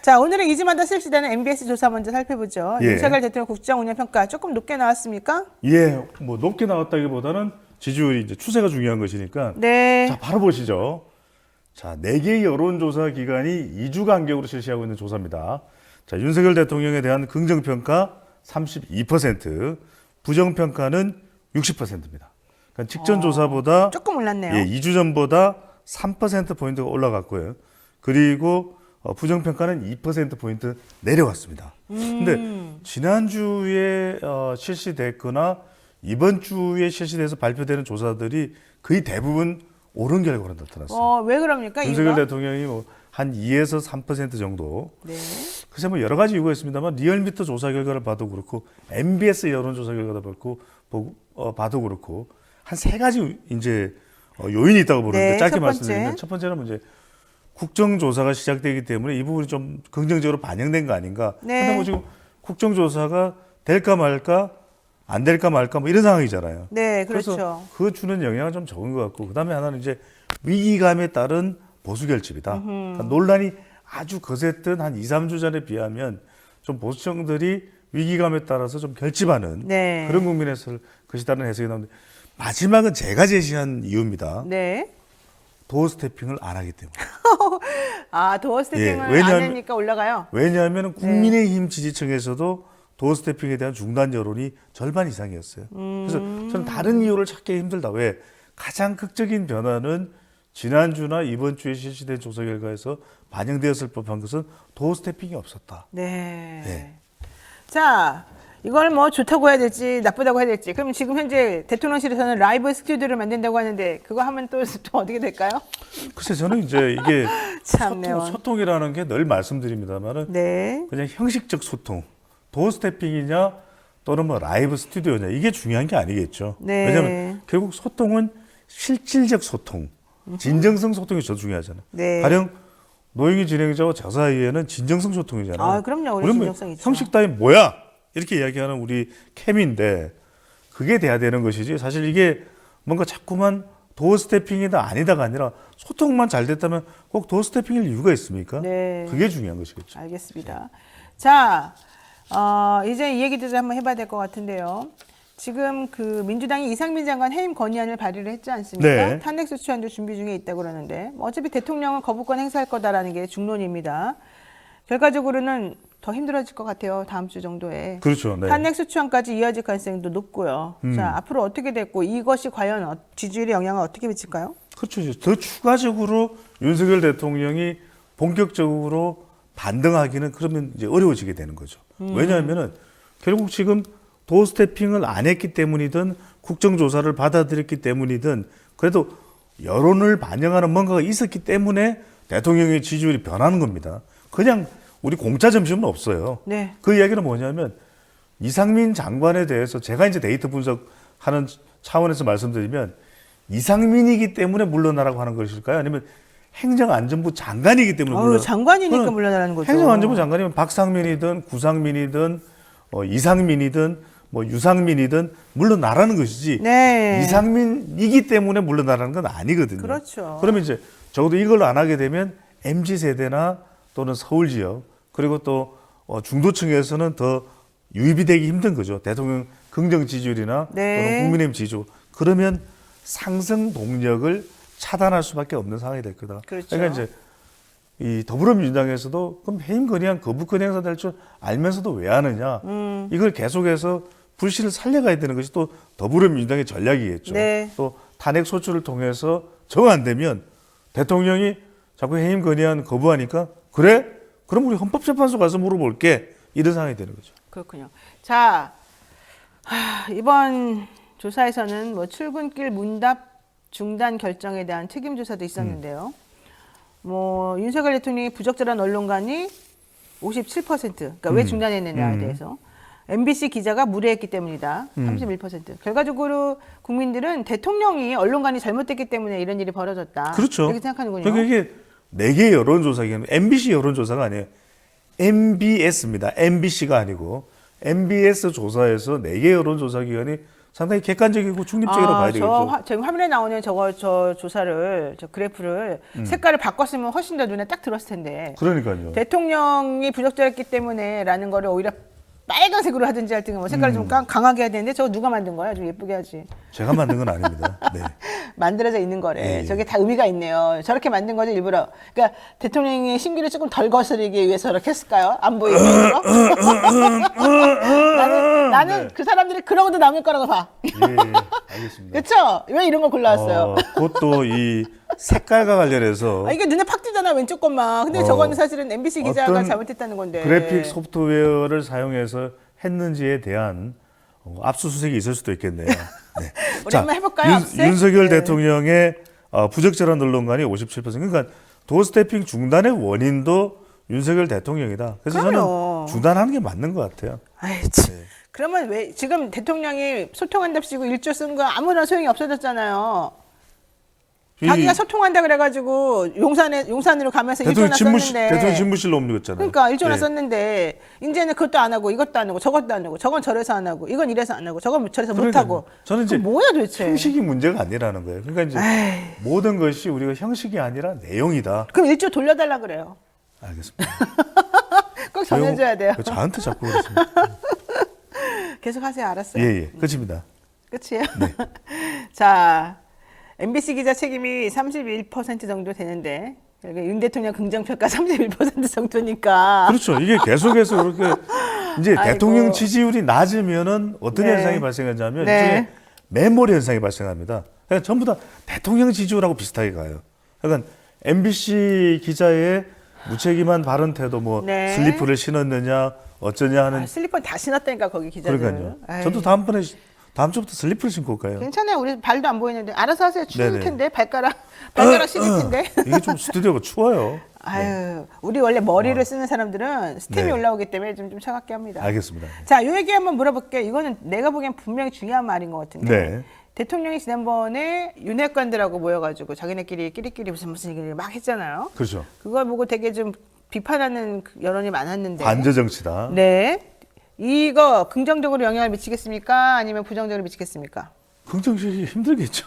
자, 오늘은 이즈마다 실시되는 MBS 조사 먼저 살펴보죠. 예. 윤석열 대통령 국정 운영 평가 조금 높게 나왔습니까? 예, 뭐 높게 나왔다기보다는 지지율이 이제 추세가 중요한 것이니까. 네. 자, 바로 보시죠. 자, 4개의 여론조사 기관이 2주 간격으로 실시하고 있는 조사입니다. 자, 윤석열 대통령에 대한 긍정평가 32%, 부정평가는 60%입니다. 그러니까 직전 조사보다 조금 올랐네요. 예, 2주 전보다 3%포인트가 올라갔고요. 그리고 부정평가는 2%포인트 내려갔습니다. 근데 지난주에 실시됐거나 이번 주에 실시돼서 발표되는 조사들이 거의 대부분 옳은 결과로 나타났어요. 왜 그럽니까? 윤석열 이유가? 대통령이 뭐 한 2에서 3% 정도. 네. 글쎄 뭐 여러 가지 이유가 있습니다만 리얼미터 조사 결과를 봐도 그렇고 MBS 여론조사 결과도 봐도 그렇고 한 3가지 이제 요인이 있다고 보는데 네, 짧게 첫 번째. 말씀드리면 첫 번째는 이제 국정조사가 시작되기 때문에 이 부분이 좀 긍정적으로 반영된 거 아닌가. 네. 근데 뭐 지금 국정조사가 될까 말까 안 될까 말까 뭐 이런 상황이잖아요. 네, 그렇죠. 그래서 그 주는 영향은 좀 적은 것 같고 그다음에 하나는 이제 위기감에 따른 보수 결집이다. 그러니까 논란이 아주 거셌던 한 2, 3주 전에 비하면 좀 보수층들이 위기감에 따라서 좀 결집하는 네. 그런 국민에서 것이다는 해석이 나오는데 마지막은 제가 제시한 이유입니다. 네. 도어 스태핑을 안 하기 때문에. 도어 스태핑을 예, 안 왜냐하면- 하니까 올라가요? 왜냐하면 국민의힘 지지층에서도 도어 스태핑에 대한 중단 여론이 절반 이상이었어요. 그래서 저는 다른 이유를 찾기 힘들다. 왜? 가장 극적인 변화는 지난주나 이번 주에 실시된 조사 결과에서 반영되었을 법한 것은 도어 스태핑이 없었다. 네. 네. 자, 이걸 뭐 좋다고 해야 될지 나쁘다고 해야 될지. 그럼 지금 현재 대통령실에서는 라이브 스튜디오를 만든다고 하는데 그거 하면 또 어떻게 될까요? 글쎄 저는 이제 이게 참네요. 소통이라는 게 늘 말씀드립니다만은 네. 그냥 형식적 소통, 도어 스태핑이냐 또는 뭐 라이브 스튜디오냐 이게 중요한 게 아니겠죠. 네. 왜냐하면 결국 소통은 실질적 소통, 진정성 소통이 더 중요하잖아요. 네. 가령 노영희 진행자와 저 사이에는 진정성 소통이잖아요. 그럼요. 우리 우리는 진정성 있죠. 형식 따위 뭐야 이렇게 이야기하는 우리 캠인데 그게 돼야 되는 것이지. 사실 이게 뭔가 자꾸만 도어 스태핑이다 아니다가 아니라 소통만 잘 됐다면 꼭 도어 스태핑일 이유가 있습니까? 네. 그게 중요한 것이겠죠. 알겠습니다. 자, 이제 이 얘기도 좀 한번 해봐야 될 것 같은데요. 지금 그 민주당이 이상민 장관 해임 건의안을 발의를 했지 않습니까? 네. 탄핵소추안도 준비 중에 있다고 그러는데 뭐 어차피 대통령은 거부권 행사할 거다라는 게 중론입니다. 결과적으로는 더 힘들어질 것 같아요. 다음 주 정도에. 그렇죠. 네. 탄핵소추안까지 이어질 가능성도 높고요. 자, 앞으로 어떻게 됐고 이것이 과연 지지율에 영향을 어떻게 미칠까요? 그렇죠. 이제 더 추가적으로 윤석열 대통령이 본격적으로 반등하기는 그러면 이제 어려워지게 되는 거죠. 왜냐하면은 결국 지금 도어 스태핑을 안 했기 때문이든 국정조사를 받아들였기 때문이든 그래도 여론을 반영하는 뭔가가 있었기 때문에 대통령의 지지율이 변하는 겁니다. 그냥 우리 공짜 점심은 없어요. 네. 그 이야기는 뭐냐면 이상민 장관에 대해서 제가 이제 데이터 분석하는 차원에서 말씀드리면 이상민이기 때문에 물러나라고 하는 것일까요? 아니면 행정안전부 장관이기 때문에 물러나? 장관이니까 그건 물러나라는 거죠. 행정안전부 장관이면 박상민이든 구상민이든 이상민이든 뭐 유상민이든 물러나라는 것이지 네. 이상민이기 때문에 물러나라는 건 아니거든요. 그렇죠. 그러면 이제 적어도 이걸 안 하게 되면 MZ 세대나 또는 서울 지역 그리고 또 중도층에서는 더 유입이 되기 힘든 거죠. 대통령 긍정 지지율이나 네. 또는 국민의힘 지지율. 그러면 상승 동력을 차단할 수밖에 없는 상황이 될 거다. 그렇죠. 그러니까 이제 이 더불어민주당에서도 그럼 해임 건의안 거부권 행사 될 줄 알면서도 왜 하느냐. 이걸 계속해서 불씨를 살려가야 되는 것이 또 더불어민주당의 전략이겠죠. 네. 또 탄핵 소추를 통해서 정 안 되면 대통령이 자꾸 해임 건의안 거부하니까 그래? 그럼 우리 헌법재판소 가서 물어볼게. 이런 상황이 되는 거죠. 그렇군요. 자, 이번 조사에서는 뭐 출근길 문답 중단 결정에 대한 책임 조사도 있었는데요. 뭐 윤석열 대통령이 부적절한 언론관이 57%, 그러니까 왜 중단했느냐에 대해서 MBC 기자가 무례했기 때문이다. 31%. 결과적으로 국민들은 대통령이 언론관이 잘못됐기 때문에 이런 일이 벌어졌다. 그렇죠. 이렇게 생각하는군요. 그러니까 이게 4개 여론조사기관, MBC 여론조사가 아니에요. MBS입니다. MBC가 아니고 MBS 조사에서 4개 여론조사기관이 상당히 객관적이고 중립적이라고 봐야 되겠죠. 지금 화면에 나오는 저 조사를, 저 그래프를 색깔을 바꿨으면 훨씬 더 눈에 딱 들었을 텐데. 그러니까요. 대통령이 부적절했기 때문에라는 거를 오히려 빨간색으로 하든지 할 때는 뭐 색깔을 좀 강하게 해야 되는데 저거 누가 만든 거야? 좀 예쁘게 하지. 제가 만든 건 아닙니다. 네. 만들어져 있는 거래. 예, 예. 저게 다 의미가 있네요. 저렇게 만든 거죠, 일부러. 그러니까 대통령의 심기를 조금 덜 거스르기 위해서 저렇게 했을까요? 안 보이게 일부러? 나는 네. 그 사람들이 그러고도 남을 거라고 봐. 예, 알겠습니다. 그렇죠? 왜 이런 걸 골라왔어요? 그것도 이 색깔과 관련해서 이게 눈에 팍 띄잖아, 왼쪽 것만. 근데 저거는 사실은 MBC 기자가 어떤 잘못했다는 건데. 그래픽 소프트웨어를 사용해서 했는지에 대한 압수수색이 있을 수도 있겠네요. 네. 우리 한번 해볼까요, 압수수색? 윤석열 네. 대통령의 부적절한 언론관이 57%. 그러니까 도스태핑 중단의 원인도 윤석열 대통령이다. 그래서 그럼요. 저는 중단하는 게 맞는 것 같아요. 아이, 참. 그러면 왜 지금 대통령이 소통한답시고 1조 쓴 거 아무런 소용이 없어졌잖아요. 자기가 소통한다 그래가지고 용산으로 가면서 1조나 썼는데. 대통령 집무실로 옮겼잖아요. 그러니까 1조나 예. 썼는데 이제는 그것도 안 하고 이것도 안 하고 저것도 안 하고 저건 저래서 안 하고 이건 이래서 안 하고 저건 저래서 못 그러니까요. 하고. 저는 이제 뭐야 도대체. 형식이 문제가 아니라는 거예요. 그러니까 이제 모든 것이 우리가 형식이 아니라 내용이다. 그럼 1조 돌려달라 그래요. 알겠습니다. 꼭 전해줘야 돼요. 저한테 자꾸 그러십니다. 계속 하세요. 알았어요. 예. 끝입니다. 끝이에요? 네. 자, MBC 기자 책임이 31% 정도 되는데 여기 윤 대통령 긍정평가 31% 정도니까. 그렇죠. 이게 계속해서 그렇게 이제 아이고. 대통령 지지율이 낮으면은 어떤 네. 현상이 발생하냐면 네. 일종의 메모리 현상이 발생합니다. 그러니까 전부 다 대통령 지지율하고 비슷하게 가요. 그러니까 MBC 기자의 무책임한 발언 태도, 뭐 네. 슬리퍼를 신었느냐 어쩌냐 하는. 슬리퍼 다 신었다니까 거기 기자들. 그러니까요. 아이, 저도 다음 주부터 슬리퍼를 신고 올까요? 괜찮아요. 우리 발도 안 보이는데 알아서 하세요. 추울 네네. 텐데 발가락 시릴 텐데. 이게 좀 스튜디오가 추워요. 아유, 우리 원래 머리를 쓰는 사람들은 스팀이 네. 올라오기 때문에 좀 차갑게 합니다. 알겠습니다. 자, 요 얘기 한번 물어볼게요. 이거는 내가 보기엔 분명히 중요한 말인 것 같은데. 네. 대통령이 지난번에 윤핵관들하고 모여가지고 자기네끼리 끼리끼리 무슨 얘기를 막 했잖아요. 그렇죠. 그걸 보고 되게 좀 비판하는 여론이 많았는데. 관저 정치다. 네. 이거 긍정적으로 영향을 미치겠습니까? 아니면 부정적으로 미치겠습니까? 긍정적이 힘들겠죠.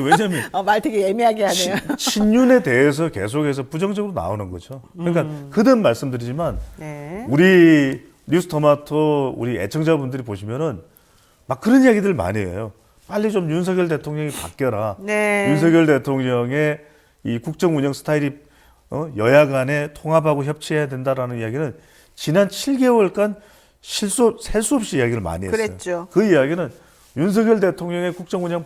왜냐하면 말 되게 애매하게 하네요. 신윤에 대해서 계속해서 부정적으로 나오는 거죠. 그러니까 거듭 말씀드리지만 네. 우리 뉴스토마토 우리 애청자분들이 보시면은 막 그런 이야기들 많이 해요. 빨리 좀 윤석열 대통령이 바뀌어라. 네. 윤석열 대통령의 이 국정 운영 스타일이 여야 간에 통합하고 협치해야 된다라는 이야기는 지난 7개월간 셀 수 없이 이야기를 많이 했어요. 그랬죠. 그 이야기는 윤석열 대통령의 국정 운영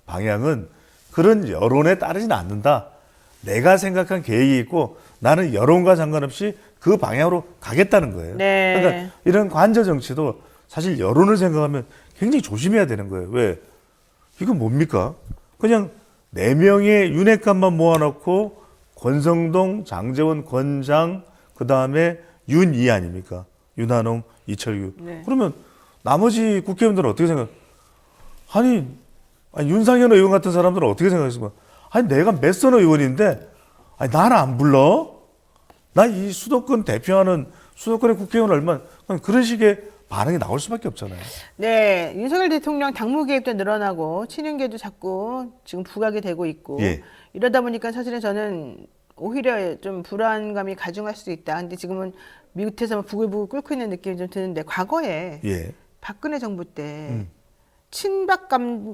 방향은 그런 여론에 따르지는 않는다. 내가 생각한 계획이 있고 나는 여론과 상관없이 그 방향으로 가겠다는 거예요. 네. 그러니까 이런 관저 정치도 사실 여론을 생각하면 굉장히 조심해야 되는 거예요. 왜? 이건 뭡니까? 그냥 4명의 윤핵관만 모아놓고 권성동, 장제원, 권장, 그 다음에 윤이 아닙니까? 윤한홍, 이철규. 네. 그러면 나머지 국회의원들은 어떻게 생각? 아니 윤상현 의원 같은 사람들은 어떻게 생각했을까? 아니 내가 몇선 의원인데 아니 나를 안 불러? 나 이 수도권 대표하는 수도권의 국회의원 얼마? 그런 식의 반응이 나올 수밖에 없잖아요. 네, 윤석열 대통령 당무 개입도 늘어나고 친윤계도 자꾸 지금 부각이 되고 있고 예. 이러다 보니까 사실은 저는 오히려 좀 불안감이 가중할 수도 있다. 근데 지금은 밑에서 부글부글 끓고 있는 느낌이 좀 드는데 과거에 예. 박근혜 정부 때 친박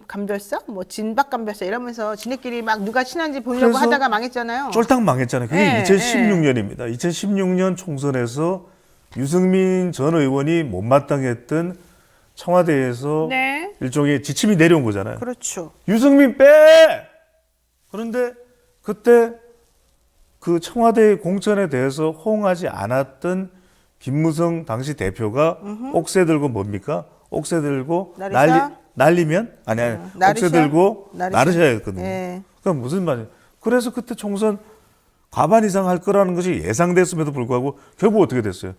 감별사, 뭐 진박 감별사 이러면서 지네끼리 막 누가 친한지 보려고 그래서 하다가 망했잖아요. 쫄딱 망했잖아요. 그게 네, 2016년입니다. 2016년 총선에서 유승민 전 의원이 못마땅했던 청와대에서 네. 일종의 지침이 내려온 거잖아요. 그렇죠. 유승민 빼! 그런데 그때 그 청와대 공천에 대해서 호응하지 않았던 김무성 당시 대표가 옥새 들고 뭡니까? 옥새 들고 나르샤? 날리면? 아니, 나르샤? 옥새 들고 나르샤? 나르샤였거든요. 네. 그러니까 무슨 말이에요? 그래서 그때 총선 과반 이상 할 거라는 것이 예상됐음에도 불구하고 결국 어떻게 됐어요?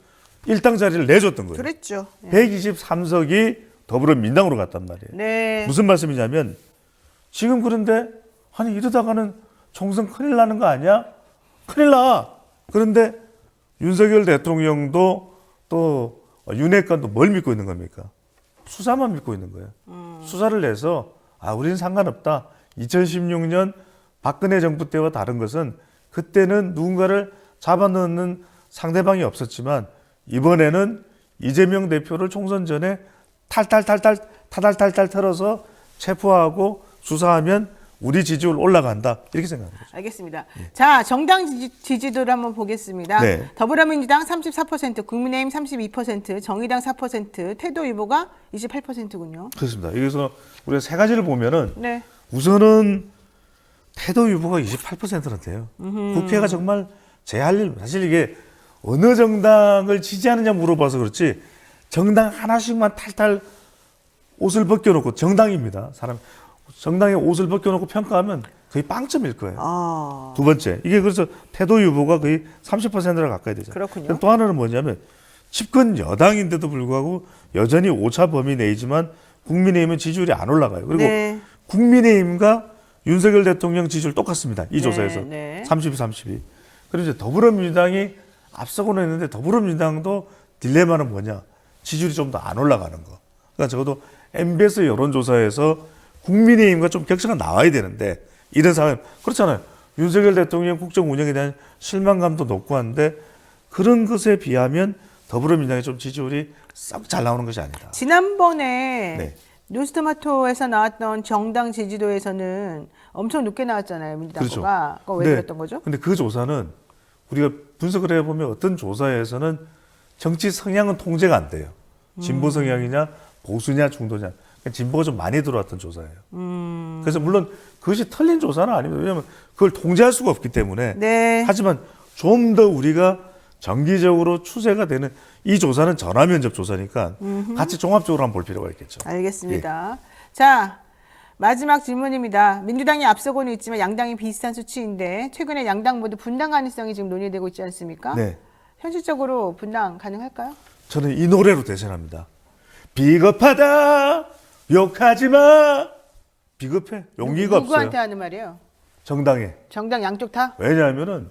일당 자리를 내줬던 거예요. 그랬죠. 123석이 더불어민당으로 갔단 말이에요. 네. 무슨 말씀이냐면 지금 그런데 아니 이러다가는 총선 큰일 나는 거 아니야? 큰일 나. 그런데 윤석열 대통령도 또 윤핵관도 뭘 믿고 있는 겁니까? 수사만 믿고 있는 거예요. 수사를 해서 우리는 상관없다. 2016년 박근혜 정부 때와 다른 것은 그때는 누군가를 잡아넣는 상대방이 없었지만 이번에는 이재명 대표를 총선 전에 타달탈달 털어서 체포하고 수사하면 우리 지지율 올라간다. 이렇게 생각합니다. 알겠습니다. 자, 정당 지지도를 한번 보겠습니다. 네. 더불어민주당 34%, 국민의힘 32%, 정의당 4%, 태도 후보가 28%군요. 그렇습니다. 여기서 우리가 세 가지를 보면은 네. 우선은 태도 후보가 28%란데요. 국회가 정말 제 할 일, 사실 이게 어느 정당을 지지하느냐 물어봐서 그렇지 정당 하나씩만 탈탈 옷을 벗겨놓고 정당입니다. 정당의 옷을 벗겨놓고 평가하면 거의 빵점일 거예요. 두 번째, 이게 그래서 태도 후보가 거의 30%를 가까이 되죠. 그렇군요. 또 하나는 뭐냐면 집권 여당인데도 불구하고 여전히 오차 범위 내이지만 국민의힘은 지지율이 안 올라가요. 그리고 네. 국민의힘과 윤석열 대통령 지지율 똑같습니다. 이 조사에서 네. 32, 32. 그리고 이제 더불어민주당이 앞서고는 했는데 더불어민주당도 딜레마는 뭐냐? 지지율이 좀 더 안 올라가는 거. 그러니까 적어도 MBS 여론조사에서 국민의힘과 좀 격차가 나와야 되는데 이런 상황 그렇잖아요. 윤석열 대통령 국정 운영에 대한 실망감도 높고 한데 그런 것에 비하면 더불어민주당의 좀 지지율이 썩 잘 나오는 것이 아니다. 지난번에 네. 뉴스토마토에서 나왔던 정당 지지도에서는 엄청 높게 나왔잖아요. 민주당 그렇죠. 거가. 그거 왜 그랬던 거죠? 근데 그 조사는 우리가 분석을 해보면 어떤 조사에서는 정치 성향은 통제가 안 돼요. 진보 성향이냐 보수냐 중도냐. 그러니까 진보가 좀 많이 들어왔던 조사예요. 그래서 물론 그것이 틀린 조사는 아닙니다. 왜냐하면 그걸 통제할 수가 없기 때문에. 네. 하지만 좀 더 우리가 정기적으로 추세가 되는 이 조사는 전화 면접 조사니까 같이 종합적으로 한번 볼 필요가 있겠죠. 알겠습니다. 자, 마지막 질문입니다. 민주당이 앞서고는 있지만 양당이 비슷한 수치인데 최근에 양당 모두 분당 가능성이 지금 논의되고 있지 않습니까? 네. 현실적으로 분당 가능할까요? 저는 이 노래로 대선합니다. 비겁하다 욕하지 마. 비겁해. 용기가 누구한테 없어요. 하는 말이에요? 정당에. 정당 양쪽 다? 왜냐하면은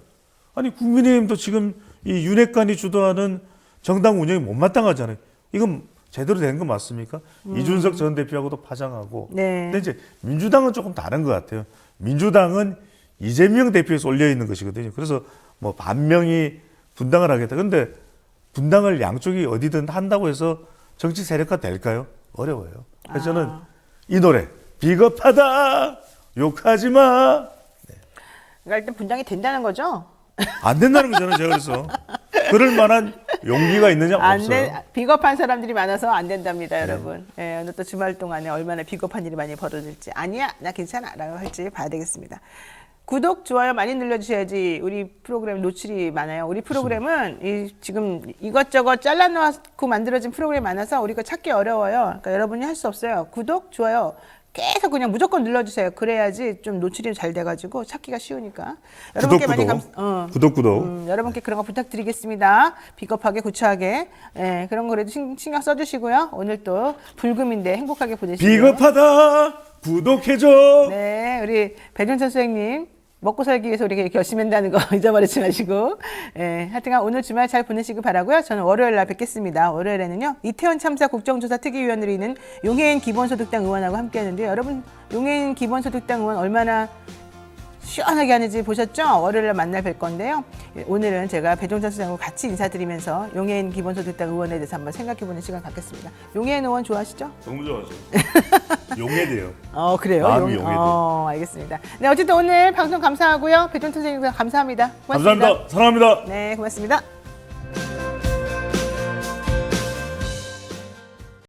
국민의힘도 지금 이 윤핵관이 주도하는 정당 운영이 못마땅하잖아요. 이건 제대로 된 거 맞습니까? 이준석 전 대표하고도 파장하고. 네. 근데 이제 민주당은 조금 다른 것 같아요. 민주당은 이재명 대표에 쏠려 있는 것이거든요. 그래서 뭐 반명이 분당을 하겠다. 근데 분당을 양쪽이 어디든 한다고 해서 정치 세력화 될까요? 어려워요. 그래서 저는 이 노래 비겁하다 욕하지 마. 그러니까 일단 분당이 된다는 거죠? 안 된다는 거잖아요. 제가 그래서 그럴 만한 용기가 있느냐 없어요. 비겁한 사람들이 많아서 안 된답니다, 여러분. 예, 오늘 또 주말 동안에 얼마나 비겁한 일이 많이 벌어질지. 아니야, 나 괜찮아 라고 할지 봐야 되겠습니다. 구독, 좋아요 많이 눌러주셔야지 우리 프로그램 노출이 많아요. 우리 프로그램은 지금 이것저것 잘라놓고 만들어진 프로그램이 많아서 우리가 찾기 어려워요. 그러니까 여러분이 할 수 없어요. 구독, 좋아요 계속 그냥 무조건 눌러주세요. 그래야지 좀 노출이 잘 돼가지고 찾기가 쉬우니까. 여러분께 많이 구독. 여러분께 그런 거 부탁드리겠습니다. 비겁하게 구차하게 그런 거라도 신경 써주시고요. 오늘 또 불금인데 행복하게 보내시고요. 비겁하다 구독해줘. 네, 우리 배종찬 선생님 먹고 살기 위해서 우리가 이렇게 열심히 한다는 거 잊어버리지 마시고 하여튼간 오늘 주말 잘 보내시기 바라고요. 저는 월요일 날 뵙겠습니다. 월요일에는요. 이태원 참사 국정조사 특위위원으로 있는 용해인 기본소득당 의원하고 함께 하는데요. 여러분 용해인 기본소득당 의원 얼마나 시원하게 하는지 보셨죠? 월요일에 만나 뵐 건데요. 오늘은 제가 배종찬 선생님과 같이 인사드리면서 용해인 기본소득당 의원에 대해서 한번 생각해보는 시간 갖겠습니다. 용해인 의원 좋아하시죠? 너무 좋아하죠. 용해돼요. 그래요? 마음이 용해돼. 알겠습니다. 네, 어쨌든 오늘 방송 감사하고요. 배종찬 선생님도 감사합니다. 고맙습니다. 감사합니다. 사랑합니다. 네, 고맙습니다.